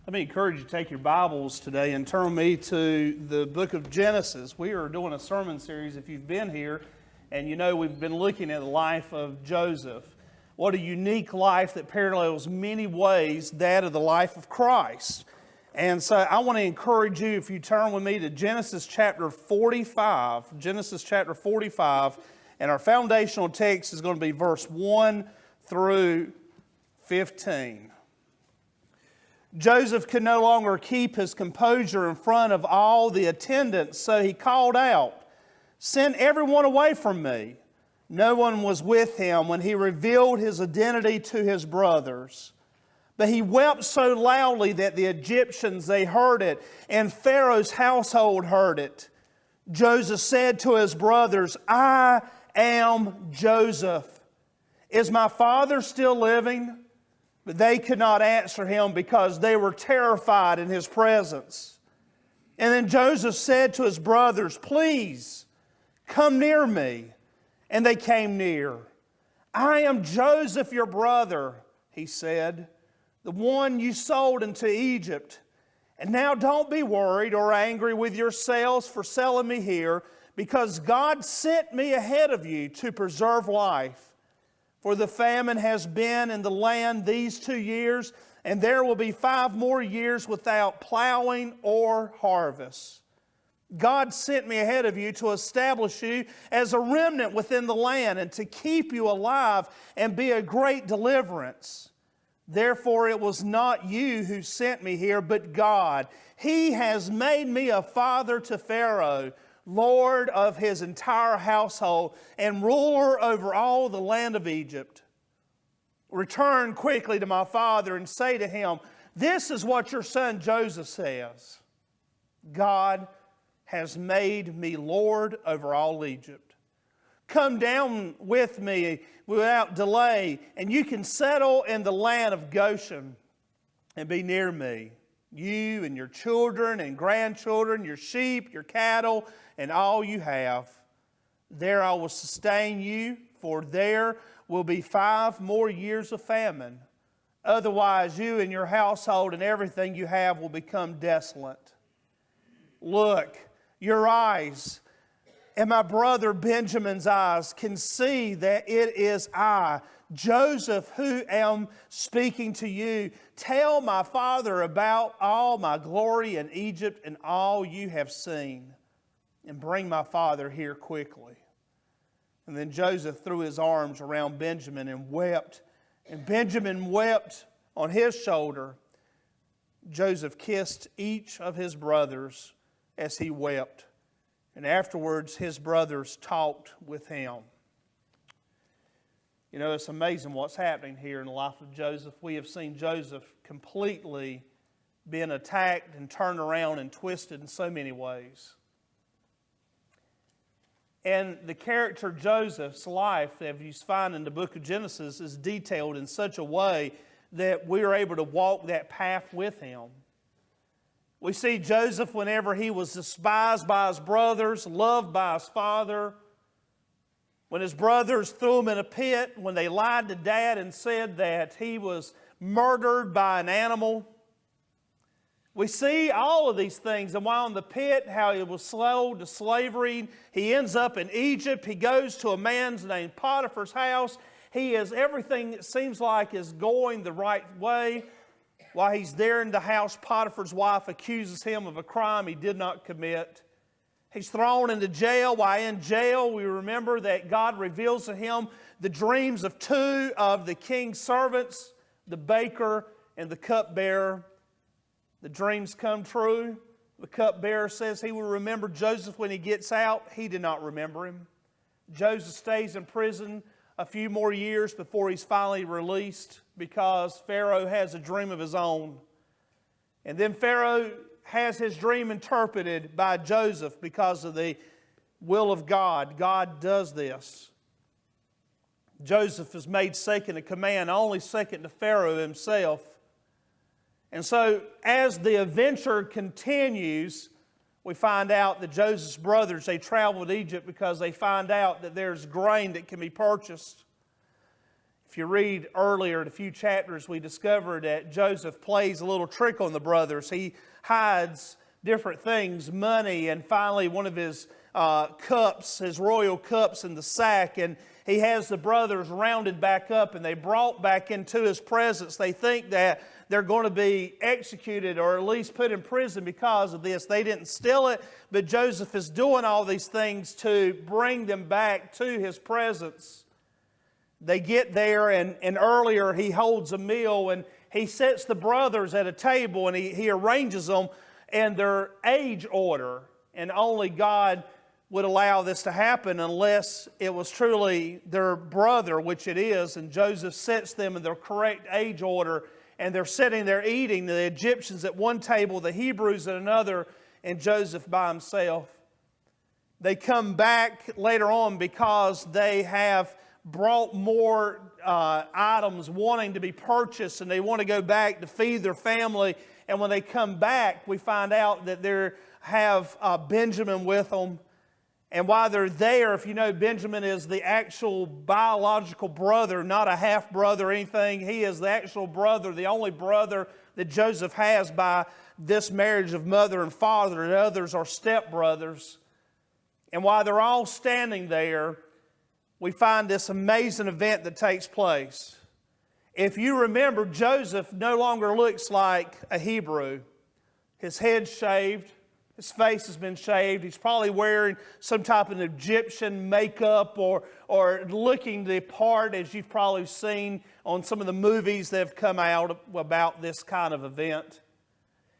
Let me encourage you to take your Bibles today and turn me to the book of Genesis. We are doing a sermon series, if you've been here, and you know we've been looking at the life of Joseph. What a unique life that parallels many ways that of the life of Christ. And so I want to encourage you, if you turn with me to Genesis chapter 45, Genesis chapter 45, and our foundational text is going to be verse 1 through 15. Joseph could no longer keep his composure in front of all the attendants, so he called out, "Send everyone away from me." No one was with him when he revealed his identity to his brothers. But he wept so loudly that the Egyptians, they heard it, and Pharaoh's household heard it. Joseph said to his brothers, "I am Joseph. Is my father still living?" But they could not answer him because they were terrified in his presence. And then Joseph said to his brothers, "Please, come near me." And they came near. "I am Joseph, your brother," he said, "the one you sold into Egypt. And now don't be worried or angry with yourselves for selling me here, because God sent me ahead of you to preserve life. For the famine has been in the land these 2 years, and there will be 5 more years without plowing or harvest. God sent me ahead of you to establish you as a remnant within the land and to keep you alive and be a great deliverance. Therefore it was not you who sent me here, but God. He has made me a father to Pharaoh, Lord of his entire household, and ruler over all the land of Egypt. Return quickly to my father and say to him, 'This is what your son Joseph says. God has made me Lord over all Egypt. Come down with me without delay, and you can settle in the land of Goshen and be near me, you and your children and grandchildren, your sheep, your cattle, and all you have. There I will sustain you, for there will be 5 more years of famine. Otherwise you and your household and everything you have will become desolate. Look, your eyes and my brother Benjamin's eyes can see that it is I, Joseph, who am speaking to you. Tell my father about all my glory in Egypt and all you have seen, and bring my father here quickly." And then Joseph threw his arms around Benjamin and wept, and Benjamin wept on his shoulder. Joseph kissed each of his brothers as he wept, and afterwards his brothers talked with him. You know, it's amazing what's happening here in the life of Joseph. We have seen Joseph completely being attacked and turned around and twisted in so many ways. And the character Joseph's life, as you find in the book of Genesis, is detailed in such a way that we are able to walk that path with him. We see Joseph whenever he was despised by his brothers, loved by his father. When his brothers threw him in a pit, when they lied to Dad and said that he was murdered by an animal. We see all of these things, and while in the pit, how he was sold to slavery. He ends up in Egypt. He goes to a man's named Potiphar's house. He is everything it seems like is going the right way. While he's there in the house, Potiphar's wife accuses him of a crime he did not commit. He's thrown into jail. While in jail, we remember that God reveals to him the dreams of 2 of the king's servants, the baker and the cupbearer. The dreams come true. The cupbearer says he will remember Joseph when he gets out. He did not remember him. Joseph stays in prison a few more years before he's finally released because Pharaoh has a dream of his own. And then Pharaoh has his dream interpreted by Joseph because of the will of God. God does this. Joseph is made second in command, only second to Pharaoh himself. And so as the adventure continues, we find out that Joseph's brothers, they travel to Egypt because they find out that there's grain that can be purchased. If you read earlier in a few chapters, we discovered that Joseph plays a little trick on the brothers. He hides different things, money, and finally one of his cups, his royal cups in the sack, and he has the brothers rounded back up and they brought back into his presence. They think that they're going to be executed or at least put in prison because of this. They didn't steal it, but Joseph is doing all these things to bring them back to his presence. They get there, and earlier he holds a meal and he sets the brothers at a table and he arranges them in their age order. And only God would allow this to happen unless it was truly their brother, which it is. And Joseph sets them in their correct age order, and they're sitting there eating, the Egyptians at one table, the Hebrews at another, and Joseph by himself. They come back later on because they have brought more items wanting to be purchased, and they want to go back to feed their family. And when they come back, we find out that they have Benjamin with them. And while they're there, if you know, Benjamin is the actual biological brother, not a half-brother or anything. He is the actual brother, the only brother that Joseph has by this marriage of mother and father, and others are stepbrothers. And while they're all standing there, we find this amazing event that takes place. If you remember, Joseph no longer looks like a Hebrew. His head's shaved. His face has been shaved. He's probably wearing some type of Egyptian makeup or looking the part, as you've probably seen on some of the movies that have come out about this kind of event.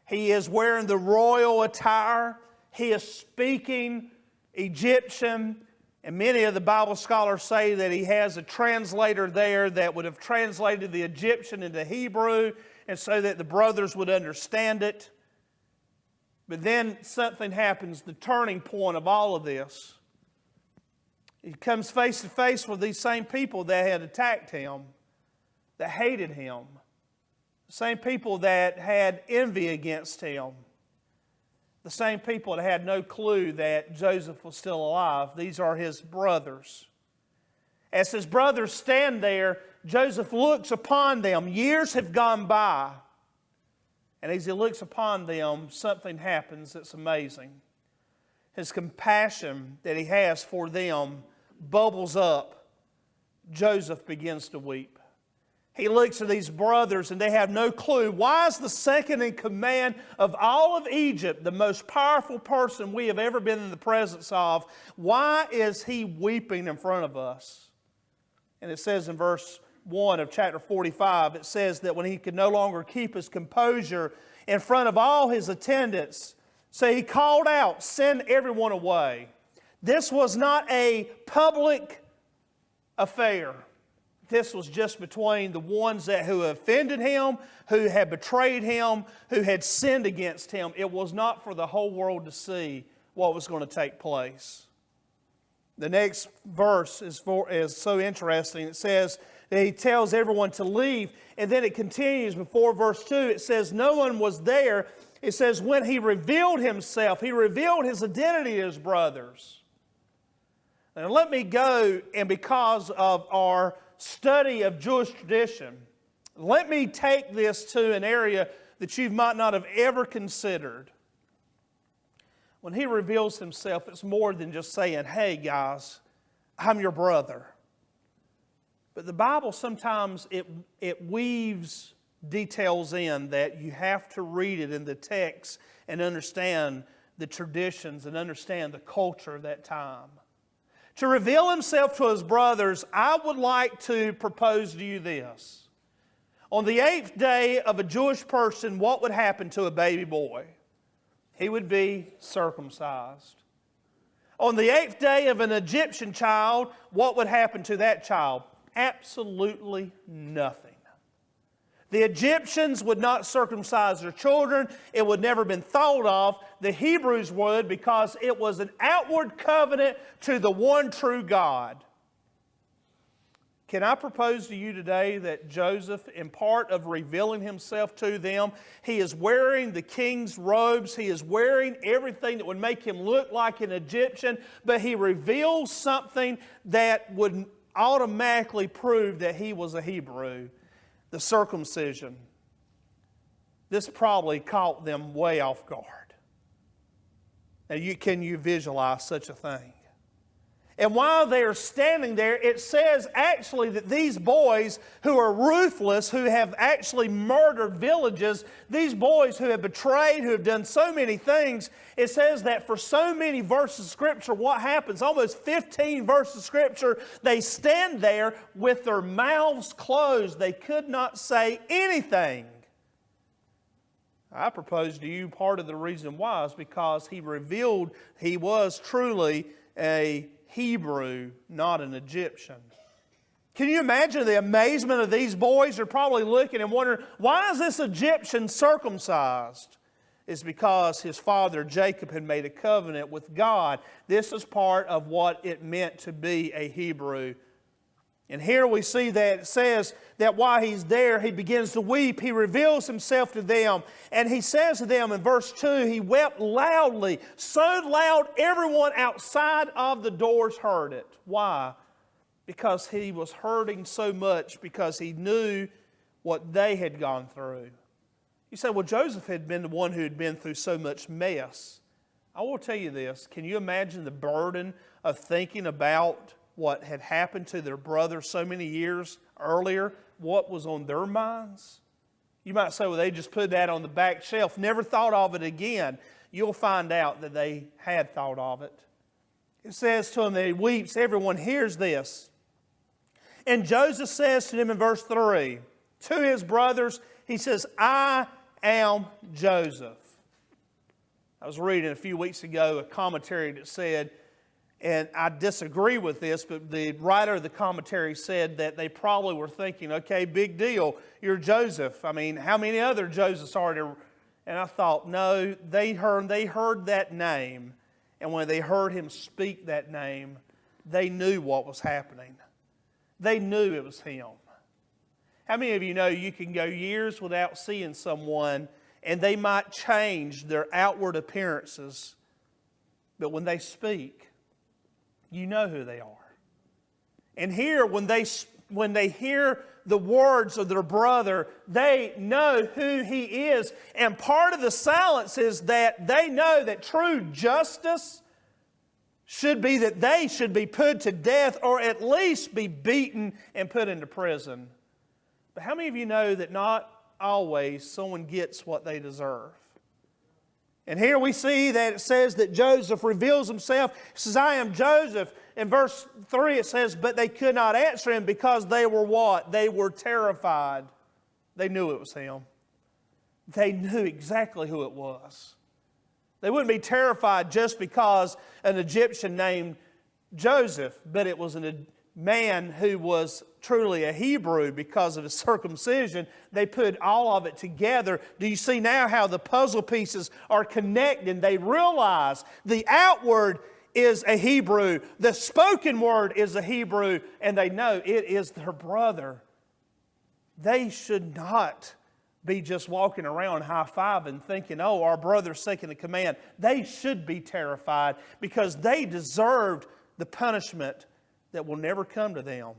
He is wearing the royal attire. He is speaking Egyptian. And many of the Bible scholars say that he has a translator there that would have translated the Egyptian into Hebrew, and so that the brothers would understand it. But then something happens, the turning point of all of this. He comes face to face with these same people that had attacked him, that hated him. The same people that had envy against him. The same people that had no clue that Joseph was still alive. These are his brothers. As his brothers stand there, Joseph looks upon them. Years have gone by. And as he looks upon them, something happens that's amazing. His compassion that he has for them bubbles up. Joseph begins to weep. He looks at these brothers and they have no clue. Why is the second in command of all of Egypt, the most powerful person we have ever been in the presence of, why is he weeping in front of us? And it says in verse 1 of chapter 45, it says that when he could no longer keep his composure in front of all his attendants, so he called out, "Send everyone away." This was not a public affair. This was just between the ones who offended him, who had betrayed him, who had sinned against him. It was not for the whole world to see what was going to take place. The next verse is so interesting. It says that he tells everyone to leave, and then it continues before verse 2. It says, no one was there. It says, when he revealed himself, he revealed his identity to his brothers. Now let me go, and because of our study of Jewish tradition, let me take this to an area that you might not have ever considered. When he reveals himself, it's more than just saying, hey guys, I'm your brother. But the Bible sometimes it weaves details in that you have to read it in the text and understand the traditions and understand the culture of that time. To reveal himself to his brothers, I would like to propose to you this. On the 8th day of a Jewish person, what would happen to a baby boy? He would be circumcised. On the 8th day of an Egyptian child, what would happen to that child? Absolutely nothing. The Egyptians would not circumcise their children. It would never have been thought of. The Hebrews would, because it was an outward covenant to the one true God. Can I propose to you today that Joseph, in part of revealing himself to them, he is wearing the king's robes, he is wearing everything that would make him look like an Egyptian, but he reveals something that would automatically proved that he was a Hebrew, the circumcision. This probably caught them way off guard. Now, can you visualize such a thing? And while they're standing there, it says actually that these boys who are ruthless, who have actually murdered villages, these boys who have betrayed, who have done so many things, it says that for so many verses of Scripture, what happens? Almost 15 verses of Scripture, they stand there with their mouths closed. They could not say anything. I propose to you part of the reason why is because he revealed he was truly a Hebrew, not an Egyptian. Can you imagine the amazement of these boys? They're probably looking and wondering, why is this Egyptian circumcised? It's because his father Jacob had made a covenant with God. This is part of what it meant to be a Hebrew. And here we see that it says that while he's there, he begins to weep. He reveals himself to them. And he says to them in verse 2, he wept loudly, so loud everyone outside of the doors heard it. Why? Because he was hurting so much because he knew what they had gone through. You say, well, Joseph had been the one who had been through so much mess. I will tell you this. Can you imagine the burden of thinking about what had happened to their brother so many years earlier? What was on their minds? You might say, well, they just put that on the back shelf, never thought of it again. You'll find out that they had thought of it. It says to him that he weeps. Everyone hears this. And Joseph says to them in verse 3, to his brothers, he says, I am Joseph. I was reading a few weeks ago a commentary that said, and I disagree with this, but the writer of the commentary said that they probably were thinking, okay, big deal, you're Joseph. I mean, how many other Josephs are there? And I thought, no, they heard that name. And when they heard him speak that name, they knew what was happening. They knew it was him. How many of you know you can go years without seeing someone and they might change their outward appearances, but when they speak, you know who they are. And here, when they hear the words of their brother, they know who he is. And part of the silence is that they know that true justice should be that they should be put to death or at least be beaten and put into prison. But how many of you know that not always someone gets what they deserve? And here we see that it says that Joseph reveals himself. He says, I am Joseph. In verse 3 it says, but they could not answer him because they were what? They were terrified. They knew it was him. They knew exactly who it was. They wouldn't be terrified just because an Egyptian named Joseph, but it was a man who was truly a Hebrew because of his circumcision. They put all of it together. Do you see now how the puzzle pieces are connected? They realize the outward is a Hebrew, the spoken word is a Hebrew, and they know it is their brother. They should not be just walking around high-fiving thinking, oh, our brother's second in command. They should be terrified because they deserved the punishment that will never come to them.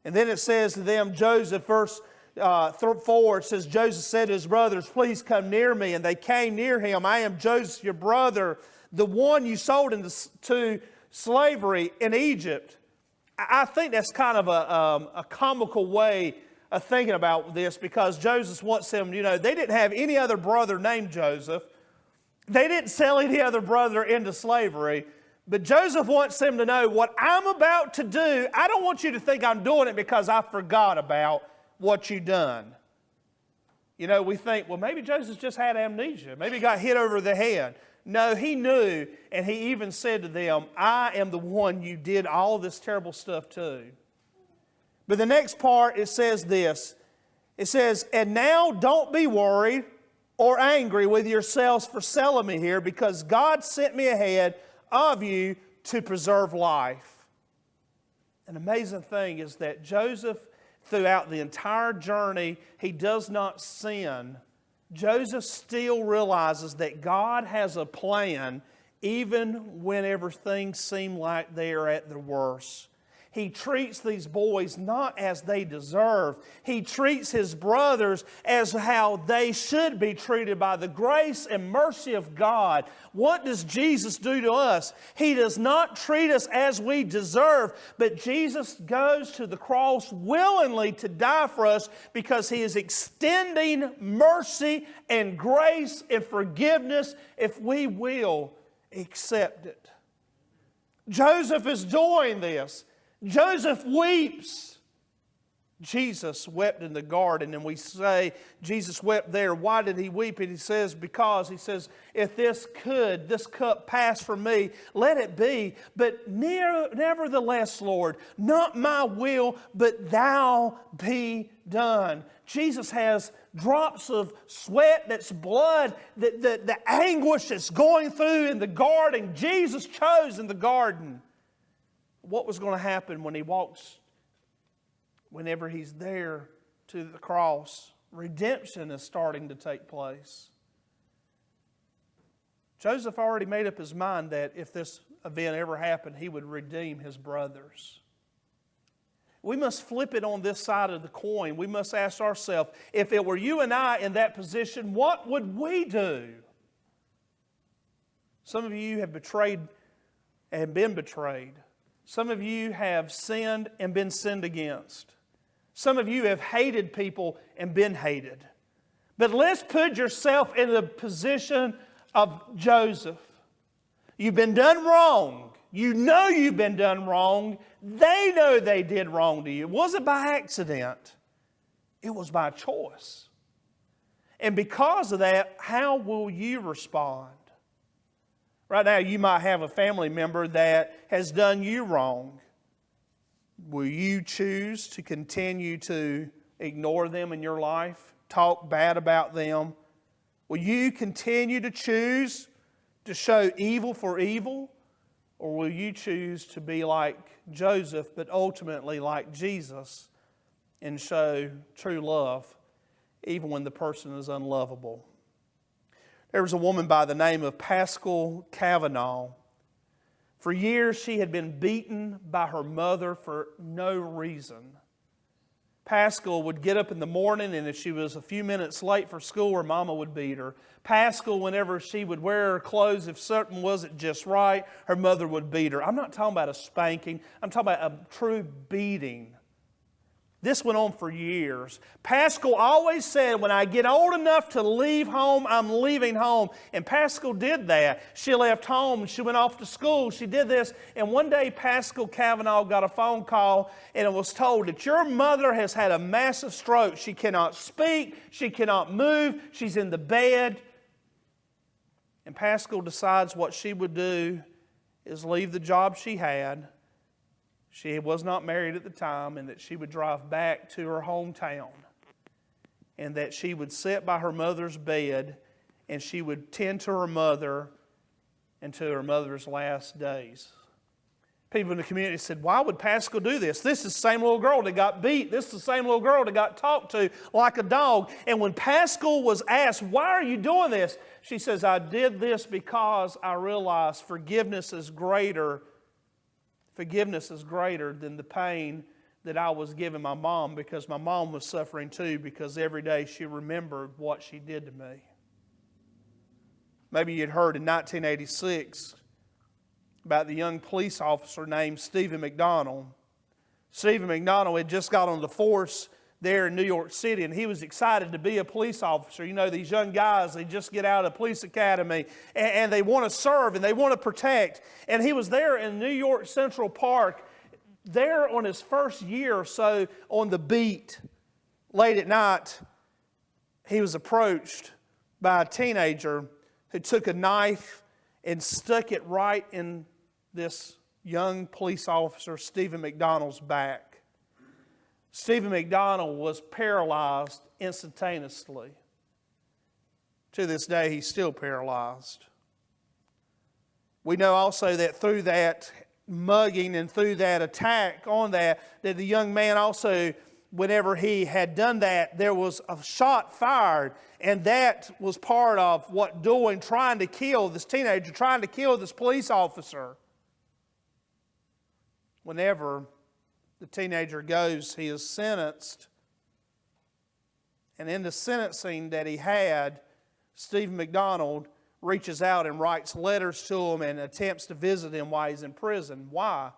And then it says to them, Joseph, verse 4, it says, Joseph said to his brothers, please come near me. And they came near him. I am Joseph, your brother, the one you sold into slavery in Egypt. I think that's kind of a comical way of thinking about this because Joseph wants them, they didn't have any other brother named Joseph. They didn't sell any other brother into slavery. But Joseph wants them to know what I'm about to do. I don't want you to think I'm doing it because I forgot about what you've done. We think, well, maybe Joseph just had amnesia. Maybe he got hit over the head. No, he knew, and he even said to them, I am the one you did all this terrible stuff to. But the next part, it says this. It says, and now don't be worried or angry with yourselves for selling me here because God sent me ahead of you to preserve life. An amazing thing is that Joseph, throughout the entire journey, he does not sin. Joseph still realizes that God has a plan even whenever things seem like they are at their worst. He treats these boys not as they deserve. He treats his brothers as how they should be treated by the grace and mercy of God. What does Jesus do to us? He does not treat us as we deserve, but Jesus goes to the cross willingly to die for us because He is extending mercy and grace and forgiveness if we will accept it. Joseph is doing this. Joseph weeps. Jesus wept in the garden, and we say Jesus wept there. Why did He weep? And He says, because He says, if this cup pass from me, let it be. But nevertheless, Lord, not my will, but Thou be done. Jesus has drops of sweat, that's blood, the anguish that's going through in the garden. Jesus chose in the garden. What was going to happen when He walks, whenever He's there to the cross? Redemption is starting to take place. Joseph already made up his mind that if this event ever happened, he would redeem his brothers. We must flip it on this side of the coin. We must ask ourselves, if it were you and I in that position, what would we do? Some of you have betrayed and been betrayed. Some of you have sinned and been sinned against. Some of you have hated people and been hated. But let's put yourself in the position of Joseph. You've been done wrong. You know you've been done wrong. They know they did wrong to you. It wasn't by accident. It was by choice. And because of that, how will you respond? Right now, you might have a family member that has done you wrong. Will you choose to continue to ignore them in your life? Talk bad about them? Will you continue to choose to show evil for evil? Or will you choose to be like Joseph, but ultimately like Jesus, and show true love even when the person is unlovable? There was a woman by the name of Paschal Kavanaugh. For years she had been beaten by her mother for no reason. Paschal would get up in the morning, and if she was a few minutes late for school, her mama would beat her. Paschal, whenever she would wear her clothes, if something wasn't just right, her mother would beat her. I'm not talking about a spanking. I'm talking about a true beating. This went on for years. Paschal always said, when I get old enough to leave home, I'm leaving home. And Paschal did that. She left home. She went off to school. She did this. And one day, Paschal Kavanaugh got a phone call, and it was told that your mother has had a massive stroke. She cannot speak. She cannot move. She's in the bed. And Paschal decides what she would do is leave the job she had. She was not married at the time, and that she would drive back to her hometown, and that she would sit by her mother's bed, and she would tend to her mother until her mother's last days. People in the community said, why would Paschal do this? This is the same little girl that got beat. This is the same little girl that got talked to like a dog. And when Paschal was asked, why are you doing this? She says, I did this because I realized forgiveness is greater than the pain that I was giving my mom, because my mom was suffering too, because every day she remembered what she did to me. Maybe you'd heard in 1986 about the young police officer named Stephen McDonald. Stephen McDonald had just got on the force there in New York City, and he was excited to be a police officer. You know, these young guys, they just get out of the police academy, and they want to serve, and they want to protect. And he was there in New York Central Park, there on his first year or so on the beat. Late at night, he was approached by a teenager who took a knife and stuck it right in this young police officer, Stephen McDonald's back. Stephen McDonald was paralyzed instantaneously. To this day, he's still paralyzed. We know also that through that mugging and through that attack on that the young man also, whenever he had done that, there was a shot fired, and that was part of what trying to kill this teenager, trying to kill this police officer. Whenever the teenager goes, he is sentenced. And in the sentencing that he had, Stephen McDonald reaches out and writes letters to him and attempts to visit him while he's in prison. Why?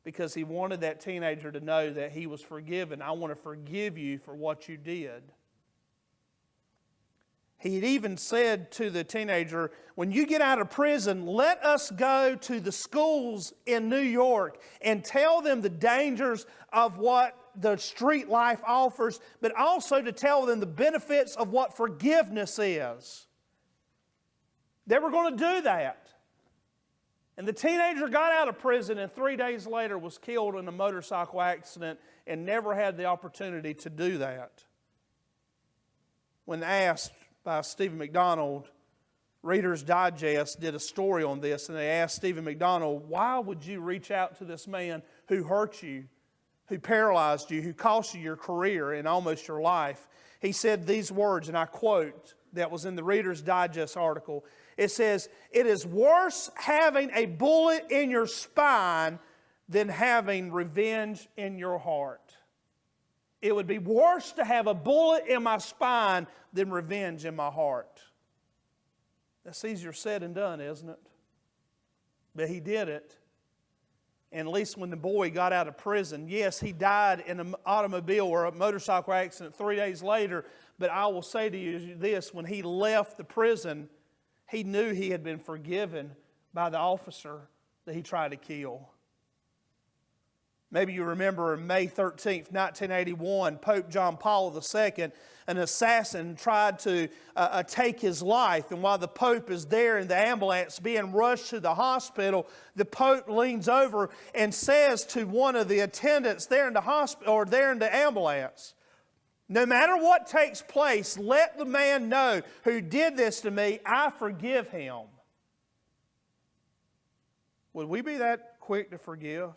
Because he wanted that teenager to know that he was forgiven. I want to forgive you for what you did. He had even said to the teenager, when you get out of prison, let us go to the schools in New York and tell them the dangers of what the street life offers, but also to tell them the benefits of what forgiveness is. They were going to do that. And the teenager got out of prison and 3 days later was killed in a motorcycle accident and never had the opportunity to do that. When asked by Stephen McDonald, Reader's Digest did a story on this, and they asked Stephen McDonald, why would you reach out to this man who hurt you, who paralyzed you, who cost you your career and almost your life? He said these words, and I quote, that was in the Reader's Digest article. It says, it is worse having a bullet in your spine than having revenge in your heart. It would be worse to have a bullet in my spine than revenge in my heart. That's easier said than done, isn't it? But he did it. And at least when the boy got out of prison, yes, he died in an automobile or a motorcycle accident 3 days later. But I will say to you this, when he left the prison, he knew he had been forgiven by the officer that he tried to kill. Maybe you remember May 13th, 1981, Pope John Paul II, an assassin tried to take his life. And while the Pope is there in the ambulance being rushed to the hospital, the Pope leans over and says to one of the attendants there in the hospital or there in the ambulance, no matter what takes place, let the man know who did this to me, I forgive him. Would we be that quick to forgive?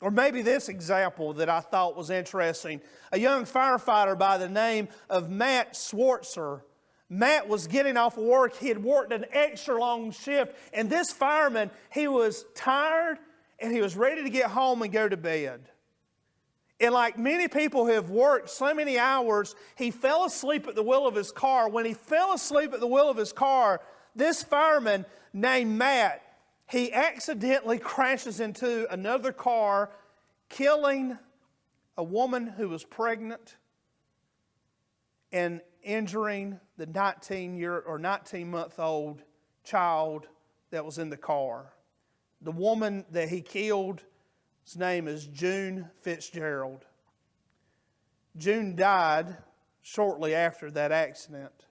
Or maybe this example that I thought was interesting. A young firefighter by the name of Matt Swartzer. Matt was getting off of work. He had worked an extra long shift. And this fireman, he was tired and he was ready to get home and go to bed. And like many people who have worked so many hours, he fell asleep at the wheel of his car. When he fell asleep at the wheel of his car, this fireman named Matt, he accidentally crashes into another car, killing a woman who was pregnant and injuring the 19-month-old child that was in the car. The woman that he killed, his name is June Fitzgerald. June died shortly after that accident.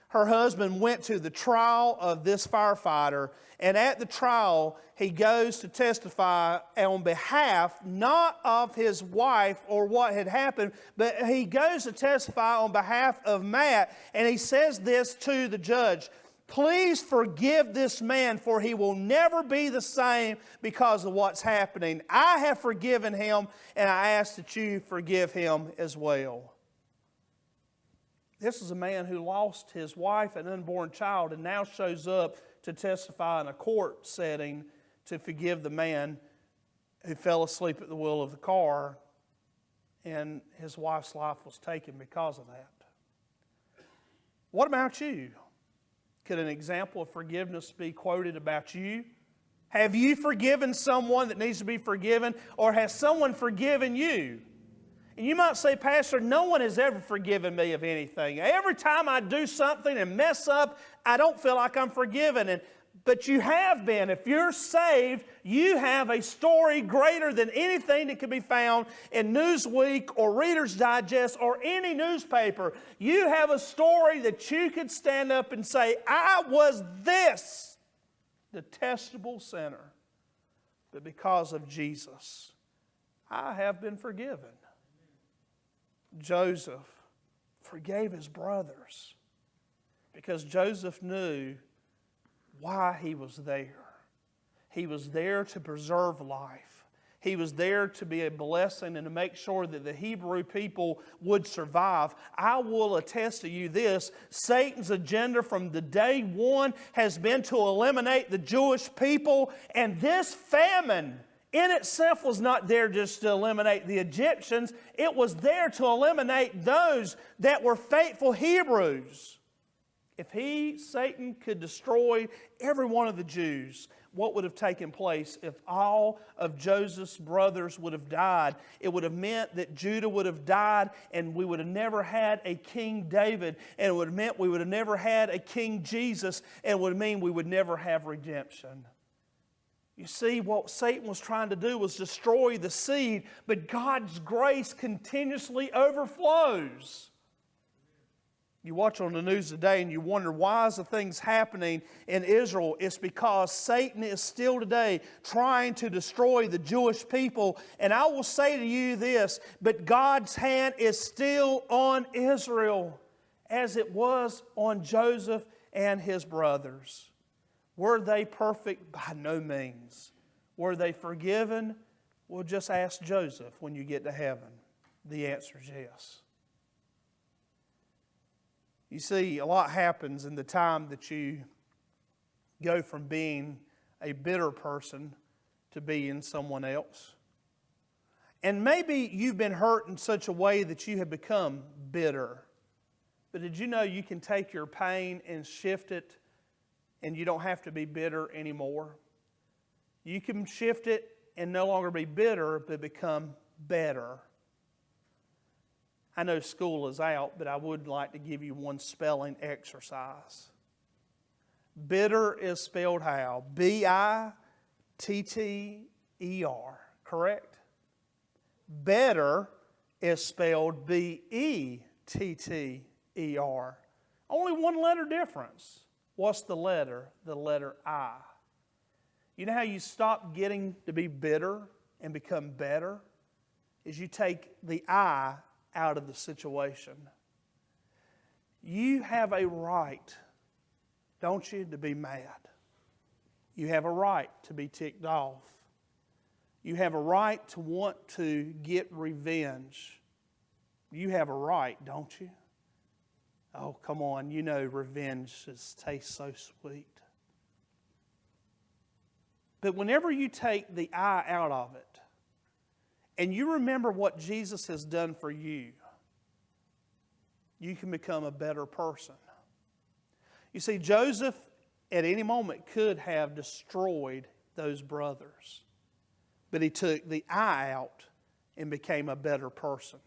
Her husband went to the trial of this firefighter, and at the trial, he goes to testify on behalf not of his wife or what had happened, but he goes to testify on behalf of Matt, and he says this to the judge, please forgive this man, for he will never be the same because of what's happening. I have forgiven him, and I ask that you forgive him as well. This is a man who lost his wife and unborn child and now shows up to testify in a court setting to forgive the man who fell asleep at the wheel of the car and his wife's life was taken because of that. What about you? Could an example of forgiveness be quoted about you? Have you forgiven someone that needs to be forgiven, or has someone forgiven you? And you might say, Pastor, no one has ever forgiven me of anything. Every time I do something and mess up, I don't feel like I'm forgiven. But you have been. If you're saved, you have a story greater than anything that can be found in Newsweek or Reader's Digest or any newspaper. You have a story that you could stand up and say, I was this detestable sinner. But because of Jesus, I have been forgiven. Joseph forgave his brothers because Joseph knew why he was there. He was there to preserve life. He was there to be a blessing and to make sure that the Hebrew people would survive. I will attest to you this, Satan's agenda from the day one has been to eliminate the Jewish people, and this famine in itself was not there just to eliminate the Egyptians. It was there to eliminate those that were faithful Hebrews. If Satan, could destroy every one of the Jews, what would have taken place if all of Joseph's brothers would have died? It would have meant that Judah would have died, and we would have never had a King David, and it would have meant we would have never had a King Jesus, and it would mean we would never have redemption. You see, what Satan was trying to do was destroy the seed, but God's grace continuously overflows. You watch on the news today and you wonder, why is the things happening in Israel? It's because Satan is still today trying to destroy the Jewish people. And I will say to you this, but God's hand is still on Israel as it was on Joseph and his brothers. Were they perfect? By no means. Were they forgiven? Well, just ask Joseph when you get to heaven. The answer is yes. You see, a lot happens in the time that you go from being a bitter person to being someone else. And maybe you've been hurt in such a way that you have become bitter. But did you know you can take your pain and shift it, and you don't have to be bitter anymore? You can shift it and no longer be bitter, but become better. I know school is out, but I would like to give you one spelling exercise. Bitter is spelled how? B-I-T-T-E-R, correct? Better is spelled B-E-T-T-E-R. Only one letter difference. What's the letter? The letter I. You know how you stop getting to be bitter and become better? Is you take the I out of the situation. You have a right, don't you, to be mad. You have a right to be ticked off. You have a right to want to get revenge. You have a right, don't you? Oh, come on, you know revenge tastes so sweet. But whenever you take the I out of it, and you remember what Jesus has done for you, you can become a better person. You see, Joseph at any moment could have destroyed those brothers, but he took the I out and became a better person.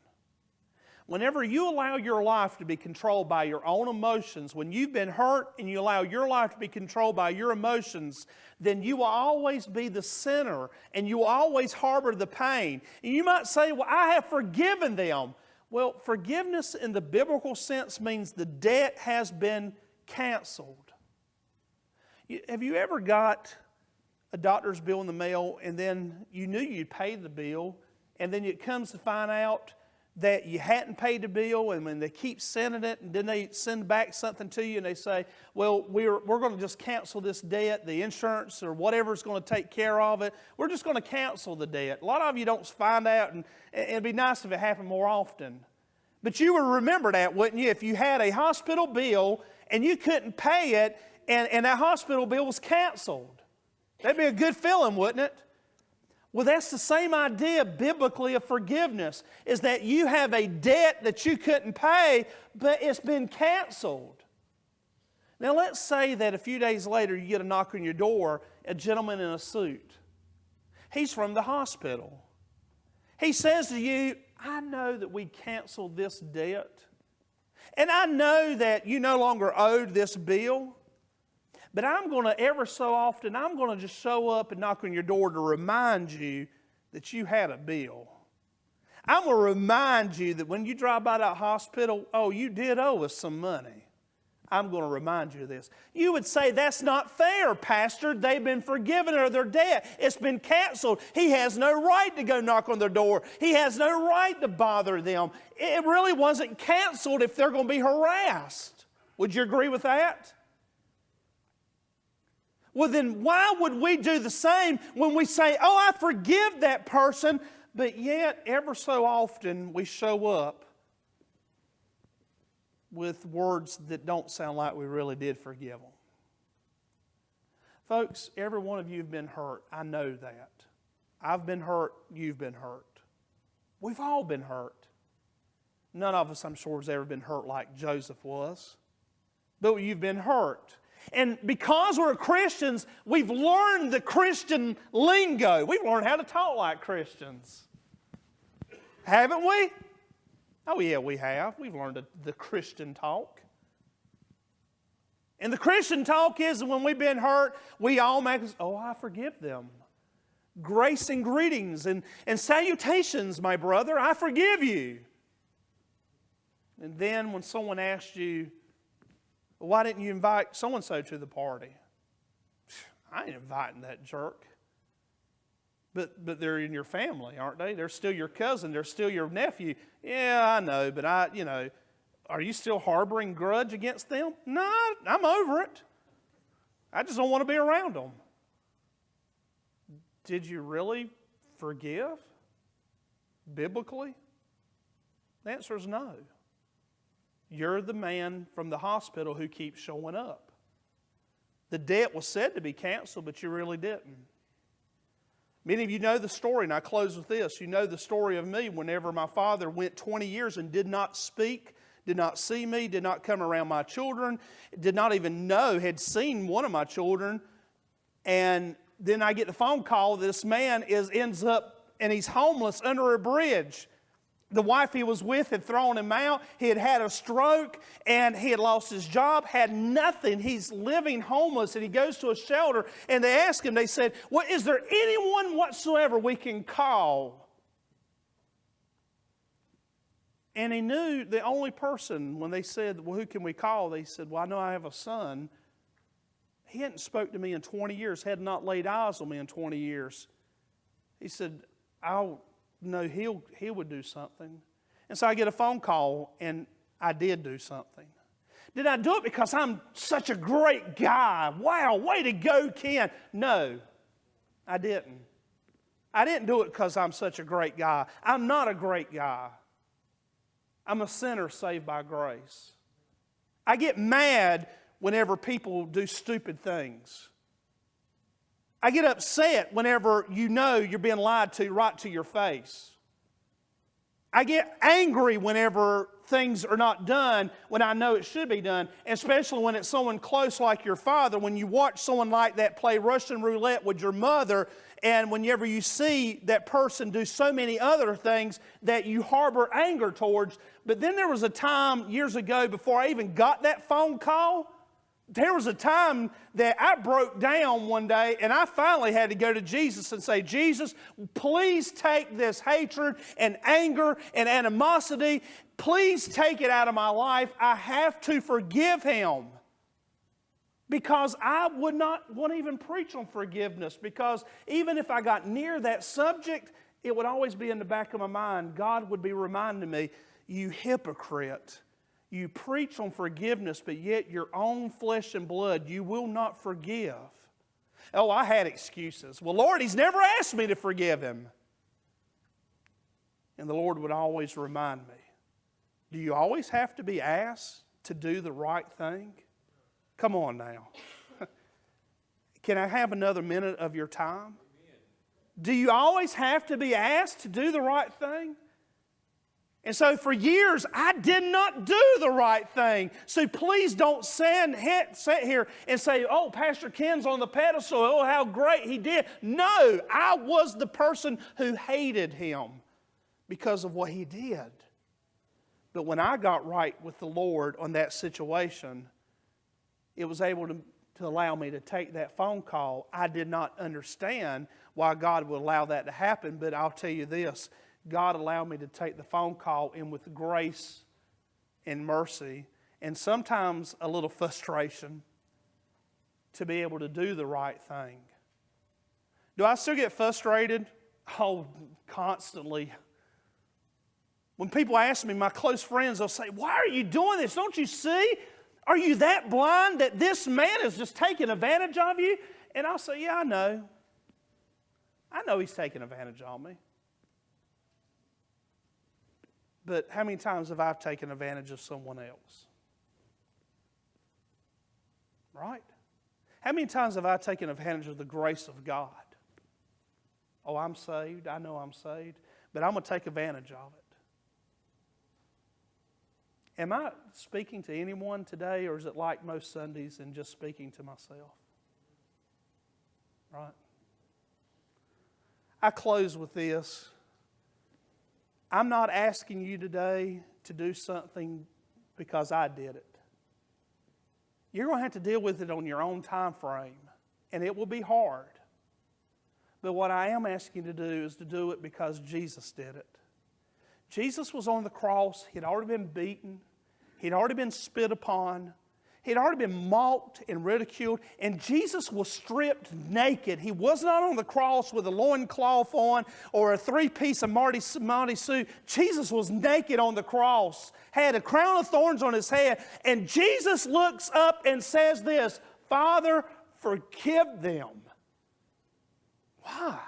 Whenever you allow your life to be controlled by your own emotions, when you've been hurt and you allow your life to be controlled by your emotions, then you will always be the sinner and you will always harbor the pain. And you might say, well, I have forgiven them. Well, forgiveness in the biblical sense means the debt has been canceled. Have you ever got a doctor's bill in the mail and then you knew you'd paid the bill, and then it comes to find out that you hadn't paid the bill, and when they keep sending it, and then they send back something to you and they say, well, we're going to just cancel this debt, the insurance or whatever is going to take care of it. We're just going to cancel the debt. A lot of you don't find out, and it'd be nice if it happened more often. But you would remember that, wouldn't you, if you had a hospital bill and you couldn't pay it and that hospital bill was canceled. That'd be a good feeling, wouldn't it? Well, that's the same idea biblically of forgiveness, is that you have a debt that you couldn't pay, but it's been canceled. Now, let's say that a few days later you get a knock on your door, a gentleman in a suit. He's from the hospital. He says to you, I know that we canceled this debt, and I know that you no longer owed this bill, but I'm going to, ever so often, I'm going to just show up and knock on your door to remind you that you had a bill. I'm going to remind you that when you drive by that hospital, oh, you did owe us some money. I'm going to remind you of this. You would say, that's not fair, Pastor. They've been forgiven of their debt. It's been canceled. He has no right to go knock on their door. He has no right to bother them. It really wasn't canceled if they're going to be harassed. Would you agree with that? Well, then why would we do the same when we say, oh, I forgive that person, but yet ever so often we show up with words that don't sound like we really did forgive them. Folks, every one of you have been hurt. I know that. I've been hurt, you've been hurt. We've all been hurt. None of us, I'm sure, has ever been hurt like Joseph was. But you've been hurt. And because we're Christians, we've learned the Christian lingo. We've learned how to talk like Christians. Haven't we? Oh yeah, we have. We've learned the Christian talk. And the Christian talk is when we've been hurt, we all make, oh, I forgive them. Grace and greetings and salutations, my brother, I forgive you. And then when someone asks you, why didn't you invite so-and-so to the party? I ain't inviting that jerk. But they're in your family, aren't they? They're still your cousin. They're still your nephew. Yeah, I know, but are you still harboring grudge against them? No, I'm over it. I just don't want to be around them. Did you really forgive? Biblically? The answer is no. You're the man from the hospital who keeps showing up. The debt was said to be canceled, but you really didn't. Many of you know the story, and I close with this. You know the story of me whenever my father went 20 years and did not speak, did not see me, did not come around my children, did not even know, had seen one of my children, and then I get the phone call, this man ends up, and he's homeless under a bridge. The wife he was with had thrown him out. He had had a stroke, and he had lost his job, had nothing. He's living homeless, and he goes to a shelter, and they ask him, they said, well, is there anyone whatsoever we can call? And he knew the only person, when they said, well, who can we call? They said, well, I know I have a son. He hadn't spoke to me in 20 years, had not laid eyes on me in 20 years. He said, I'll know he would do something. And so I get a phone call, and I did do something. Did I do it because I'm such a great guy? Wow, way to go, Ken. No, I didn't. I didn't do it because I'm such a great guy. I'm not a great guy. I'm a sinner saved by grace. I get mad whenever people do stupid things. I get upset whenever you know you're being lied to right to your face. I get angry whenever things are not done when I know it should be done, especially when it's someone close like your father. When you watch someone like that play Russian roulette with your mother, and whenever you see that person do so many other things that you harbor anger towards. But then there was a time years ago before I even got that phone call, there was a time that I broke down one day, and I finally had to go to Jesus and say, Jesus, please take this hatred and anger and animosity. Please take it out of my life. I have to forgive him. Because I would not want to even preach on forgiveness, because even if I got near that subject, it would always be in the back of my mind. God would be reminding me, you hypocrite. You preach on forgiveness, but yet your own flesh and blood, you will not forgive. Oh, I had excuses. Well, Lord, He's never asked me to forgive him. And the Lord would always remind me, do you always have to be asked to do the right thing? Come on now. Can I have another minute of your time? Do you always have to be asked to do the right thing? And so for years, I did not do the right thing. So please don't sit here and say, oh, Pastor Ken's on the pedestal. Oh, how great he did. No, I was the person who hated him because of what he did. But when I got right with the Lord on that situation, it was able to allow me to take that phone call. I did not understand why God would allow that to happen, but I'll tell you this. God allowed me to take the phone call, and with grace and mercy and sometimes a little frustration to be able to do the right thing. Do I still get frustrated? Oh, constantly. When people ask me, my close friends, they'll say, why are you doing this? Don't you see? Are you that blind that this man is just taking advantage of you? And I'll say, yeah, I know. I know he's taking advantage of me. But how many times have I taken advantage of someone else? Right? How many times have I taken advantage of the grace of God Oh, I'm saved. I know I'm saved. But I'm going to take advantage of it. Am I speaking to anyone today, or is it like most Sundays and just speaking to myself? Right? I close with this. I'm not asking you today to do something because I did it. You're going to have to deal with it on your own time frame, and it will be hard. But what I am asking you to do is to do it because Jesus did it. Jesus was on the cross. He'd already been beaten. He'd already been spit upon. He'd already been mocked and ridiculed. And Jesus was stripped naked. He was not on the cross with a loincloth on or a three-piece of Marty suit. Jesus was naked on the cross, had a crown of thorns on his head. And Jesus looks up and says this, Father, forgive them. Why?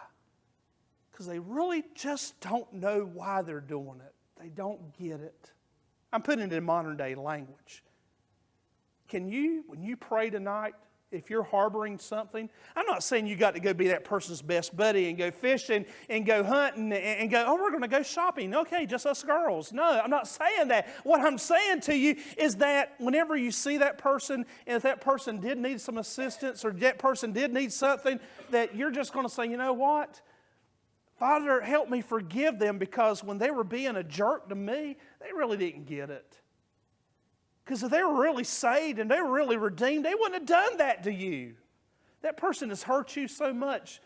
Because they really just don't know why they're doing it. They don't get it. I'm putting it in modern day language. Can you, when you pray tonight, if you're harboring something, I'm not saying you got to go be that person's best buddy and go fishing and go hunting and go, oh, we're going to go shopping. Okay, just us girls. No, I'm not saying that. What I'm saying to you is that whenever you see that person, and if that person did need some assistance or that person did need something, that you're just going to say, you know what? Father, help me forgive them, because when they were being a jerk to me, they really didn't get it. Because if they were really saved and they were really redeemed, they wouldn't have done that to you. That person has hurt you so much.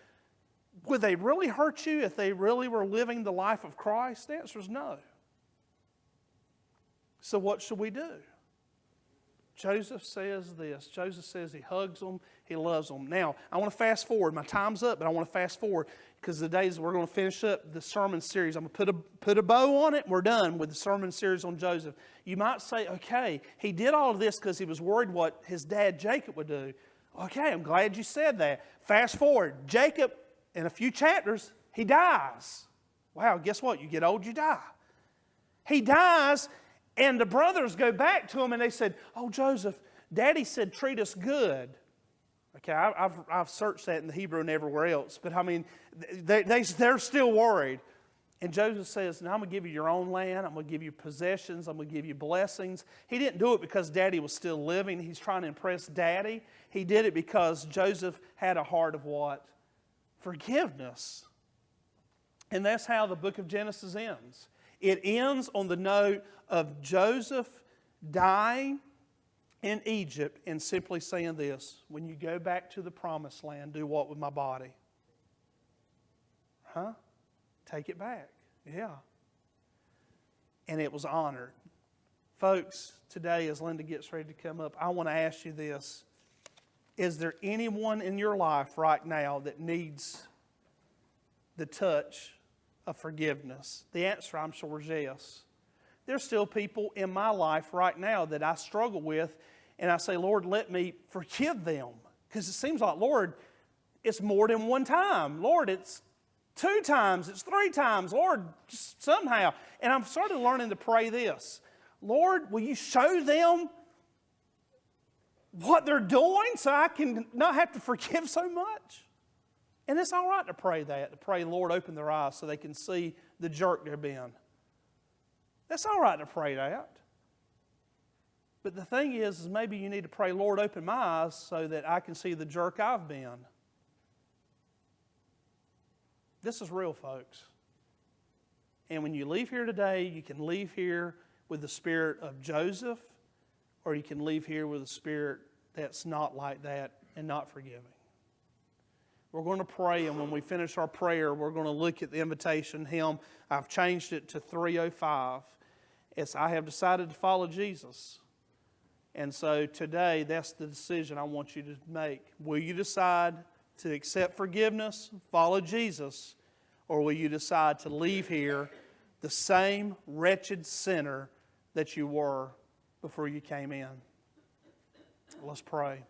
Would they really hurt you if they really were living the life of Christ? The answer is no. So what should we do? Joseph says this. Joseph says he hugs them, he loves them. Now, I want to fast forward. My time's up, but I want to fast forward because the days we're going to finish up the sermon series. I'm going to put a bow on it, and we're done with the sermon series on Joseph. You might say, okay, he did all of this because he was worried what his dad Jacob would do. Okay, I'm glad you said that. Fast forward. Jacob, in a few chapters, he dies. Wow, guess what? You get old, you die. He dies. And the brothers go back to him and they said, oh, Joseph, Daddy said treat us good. Okay, I've searched that in the Hebrew and everywhere else. But I mean, they're still worried. And Joseph says, now I'm going to give you your own land. I'm going to give you possessions. I'm going to give you blessings. He didn't do it because Daddy was still living. He's trying to impress Daddy. He did it because Joseph had a heart of what? Forgiveness. And that's how the book of Genesis ends. It ends on the note of Joseph dying in Egypt and simply saying this, when you go back to the promised land, do what with my body? Huh? Take it back. Yeah. And it was honored. Folks, today as Linda gets ready to come up, I want to ask you this. Is there anyone in your life right now that needs the touch of forgiveness? The answer, I'm sure, is yes. There's still people in my life right now that I struggle with, and I say, Lord, let me forgive them. Because it seems like, Lord, it's more than one time. Lord, it's 2 times, it's 3 times. Lord, just somehow. And I've started learning to pray this. Lord, will you show them what they're doing so I can not have to forgive so much? And it's all right to pray that, to pray, Lord, open their eyes so they can see the jerk they're being. That's all right to pray that. But the thing is maybe you need to pray, Lord, open my eyes so that I can see the jerk I've been. This is real, folks. And when you leave here today, you can leave here with the spirit of Joseph, or you can leave here with a spirit that's not like that and not forgiving. We're going to pray, and when we finish our prayer, we're going to look at the invitation hymn. I've changed it to 305. It's I have decided to follow Jesus. And so today, that's the decision I want you to make. Will you decide to accept forgiveness, follow Jesus, or will you decide to leave here the same wretched sinner that you were before you came in? Let's pray.